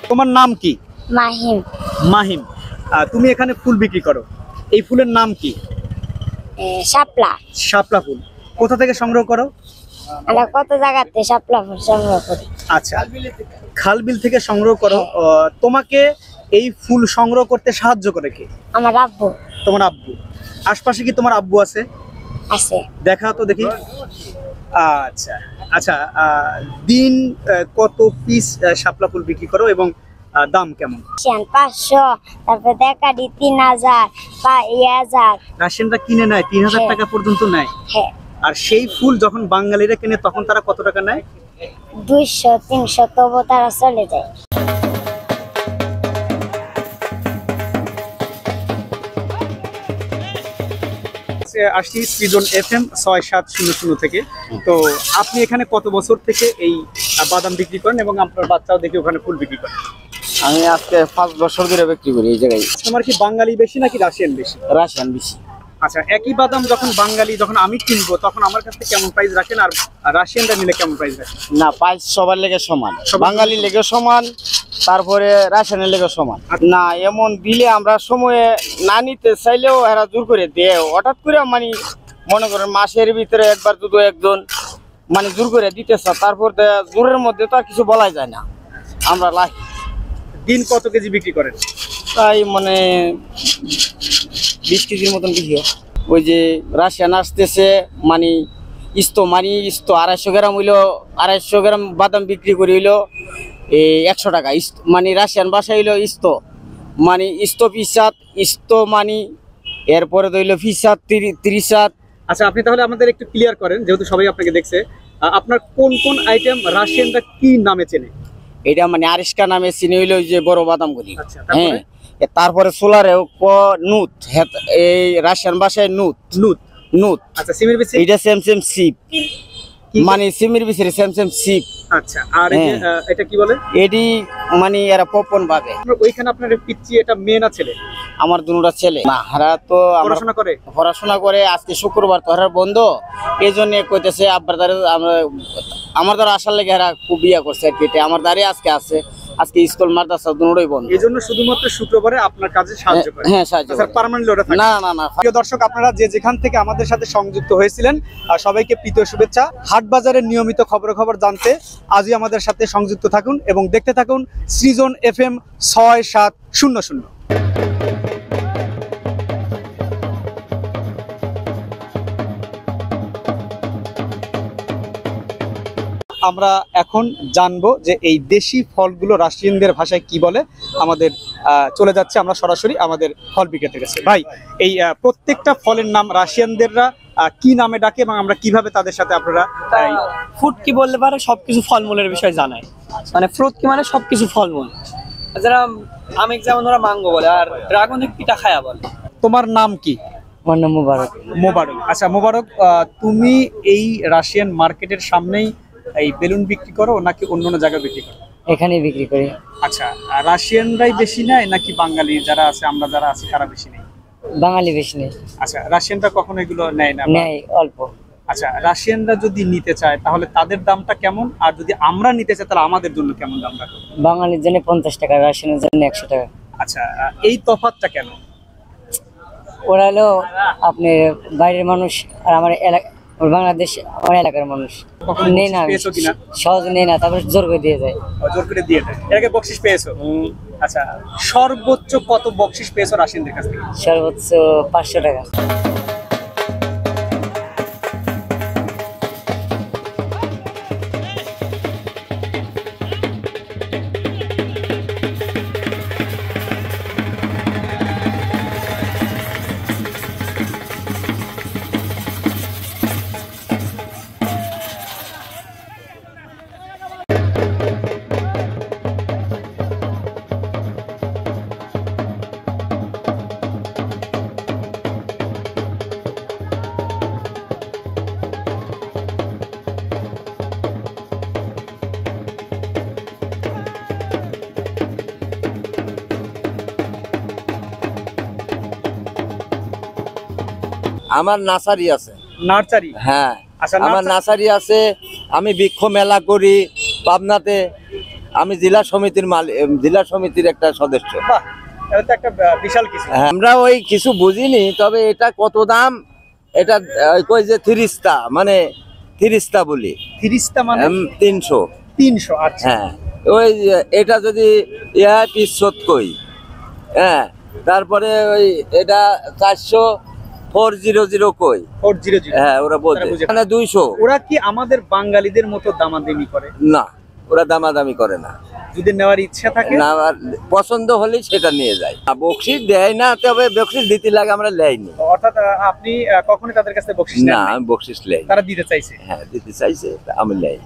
তোমার নাম কি? মাহিম। মাহিম, তুমি এখানে ফুল বিক্রি করো, এই ফুলের নাম কি? শাপলা। শাপলা ফুল কোথা থেকে সংগ্রহ করো? আমরা কত জায়গাতে শাপলা ফুল সংগ্রহ করি। আচ্ছা, খালবিল থেকে সংগ্রহ করো। তোমাকে এই ফুল সংগ্রহ করতে সাহায্য করে কে? আমার আব্বু। তোমার আব্বু। আশপাশে কি তোমার আব্বু আছে? আছে। দেখা তো দেখি। আচ্ছা আচ্ছা, দিন কত পিস শাপলা ফুল বিক্রি করো এবং দাম কেমন? 500, তারপর দেখাডি 3000 বা 1000। রাশিয়ানরা কিনে নেয় 3000 টাকা পর্যন্ত নেয়। হ্যাঁ। আর সেই ফুল যখন বাঙালিরা কিনে তখন তারা কত টাকা নেয়? 200 300, তবু তারা চলে যায়। আসছি সৃজন FM 6700 থেকে। তো আপনি এখানে কত বছর থেকে এই বাদাম বিক্রি করেন এবং আপনার বাচ্চাও দেখি ওখানে ফুল বিক্রি করেন? আমি আজকে 5 বছর ধরে বিক্রি করি এই জায়গায়। তোমার কি বাঙালি বেশি নাকি রাশিয়ান বেশি? রাশিয়ান বেশি। আচ্ছা, একই বাদাম যখন আমি কিনবো তখন আমার কাছে কেমন প্রাইস রাখেন আর রাশিয়ানরা নিলে কেমন প্রাইস রাখেন? না, প্রাইস সবার লেগে সমান, বাঙালি লেগে সমান, তারপরে রাশিয়ানের লেগে সমান না। এমন দিলে আমরা সময়ে না নিতে চাইলেও এরা জোর করে দেয়। হঠাৎ করে মানে মনে করেন মাসের ভিতরে একবার দুটো একজন মানে জোর করে দিতেছে, তারপর জোরের মধ্যে তো আর কিছু বলা যায় না। আমরা দিন কত কেজি বিক্রি করেন? তাই মানে 20 কেজির মতন বিক্রি হয়। ওই যে রাশিয়ান আসতেছে মানে ইস্তো 250 গ্রাম হইলো, 250 গ্রাম বাদাম বিক্রি করি হইলো 100 টাকা। মানে রাশিয়ান বাসা হইলো ইস্তো মানে ইস্তো পিসাত ইস্তো মানে এরপরে হইলো পিসাত 30। আচ্ছা, আপনি তাহলে আমাদের একটু ক্লিয়ার করেন, যেহেতু সবাই আপনাকে দেখছে, আপনার কোন কোন আইটেম রাশিয়ানরা কি নামে চেনে? এটা মানে আরিস্কা নামে চিনি হইলো যে বড় বাদামগুলি। হ্যাঁ, তারপরে সোলারেও নুত, এই রাশিয়ান ভাষায় নুত নুত নুত। আচ্ছা, সিমের বিচি এটা সেম সিপ মানে সিমের বিচি সেম সিপ। আচ্ছা, আর এটা কি বলে? এডি মানে এরা পপন ভাবে। ওইখানে আপনার পিচ্চি এটা মেয়ে না ছেলে? আমার দুটোটা ছেলে। না, হারা তো পড়াশোনা করে। আজকে শুক্রবার তো হারা বন্ধ, এই জন্য কইতেছে আব্বার দ্বারে আমার দ্বারা আসার লেগে হারা খুব বিয়া করছে আর কি। আমার দ্বারে আজকে আছে, আজকে স্কুল মাদ্রাসা দুটোই বন্ধ। এই জন্য শুধুমাত্র শুক্রবারে আপনার কাজে সাহায্য করে? হ্যাঁ, সাহায্য করে। পার্মানেন্টলি ওটা থাকে? না না না। প্রিয় দর্শক, আপনারা যে যেখান থেকে আমাদের সাথে সংযুক্ত হয়েছিলেন সবাইকে প্রীত শুভেচ্ছা। হাট বাজারের নিয়মিত খবর জানতে আজই আমাদের সাথে সংযুক্ত থাকুন এবং দেখতে থাকুন সৃজন FM 6700। আমরা এখন জানবো যে এই দেশি ফলগুলো রাশিয়ানদের ভাষায় কি বলে। আমাদের চলে যাচ্ছে আমরা সরাসরি আমাদের ফল বিক্রেতার কাছে। ভাই, এই প্রত্যেকটা ফলের নাম রাশিয়ানদেররা কি নামে ডাকে এবং আমরা কিভাবে তাদের সাথে আপনারা ফ্রুট কি বলতে পারে? সবকিছু ফলমূলের বিষয় জানায়। মানে ফ্রুট কি মানে সবকিছু ফলমূল। যারা আমেক যেমন ওরা মাঙ্গো বলে, আর ড্রাগন পিঠা খায়া বলে। তোমার নাম কি? আমার নাম মোবারক। মোবারক। আচ্ছা মোবারক, তুমি এই রাশিয়ান মার্কেটের সামনেই এই বেলুন বিক্রি করো নাকি অন্য জায়গায় বিক্রি করো? এখানেই বিক্রি করি। আচ্ছা, রাশিয়ানরাই বেশি নেয় নাকি বাঙালি যারা আছে আমরা যারা আছি তারা বেশি নেয়? বাঙালি বেশি নেই। আচ্ছা, রাশিয়ানরা কখনো এগুলো নেয় না? নেয় অল্প। আচ্ছা, রাশিয়ানরা যদি নিতে চায় তাহলে তাদের দামটা কেমন, আর যদি আমরা নিতে চাই তাহলে আমাদের জন্য কেমন দাম রাখো? বাঙালির জন্য 50 টাকা, রাশিয়ানের জন্য 100 টাকা। আচ্ছা, এই তফাৎটা কেন? ওরা হলো আপনি বাইরের মানুষ আর আমার এলাকা বাংলাদেশ, আমার এলাকার মানুষ নেই না, সহজে নেই না, তারপর জোর করে দিয়ে যায়। জোর করে দিয়ে দেয়। এর আগে বকশিশ পেয়েছো? আচ্ছা, সর্বোচ্চ কত বকশিশ পেয়েছো রাশিয়ানদের কাছ থেকে? সর্বোচ্চ 500 টাকা। আমার নার্সারি আছে। নার্সারি? হ্যাঁ, আচ্ছা, আমার নার্সারি আছে। আমি বৃক্ষ মেলা করি পাবনাতে। আমি জেলা সমিতির একটা সদস্য। বাহ, এটা তো একটা বিশাল কিছু। হ্যাঁ, আমরা ওই কিছু বুঝিনি, তবে এটা কত দাম, এটা কই যে থিরিস্তা, মানে থিরিস্তা বলি। তিরিশটা মানে 300। 300? আচ্ছা। হ্যাঁ, ওই এটা যদি পিসত কই, হ্যাঁ, তারপরে ওই এটা 400 কই। 400? হ্যাঁ, ওরা বলছে তারা বুঝে- মানে 200। ওরা কি আমাদের বাঙালিদের মতো দামাদামি করে? না, ওরা দামাদামি করে না। যদি নেওয়ার ইচ্ছা থাকে না, আর পছন্দ হলেই সেটা নিয়ে যায়। বকশিস দেয় না, তবে বকশিস দিতে লাগে, আমরা লেইনি। অর্থাৎ আপনি কখনোই তাদের কাছে বকশিশ না, নেন নাই? আমি বকশিস লেই। তারা দিতে চাইছে? হ্যাঁ, দিতে চাইছে, আমি লেই।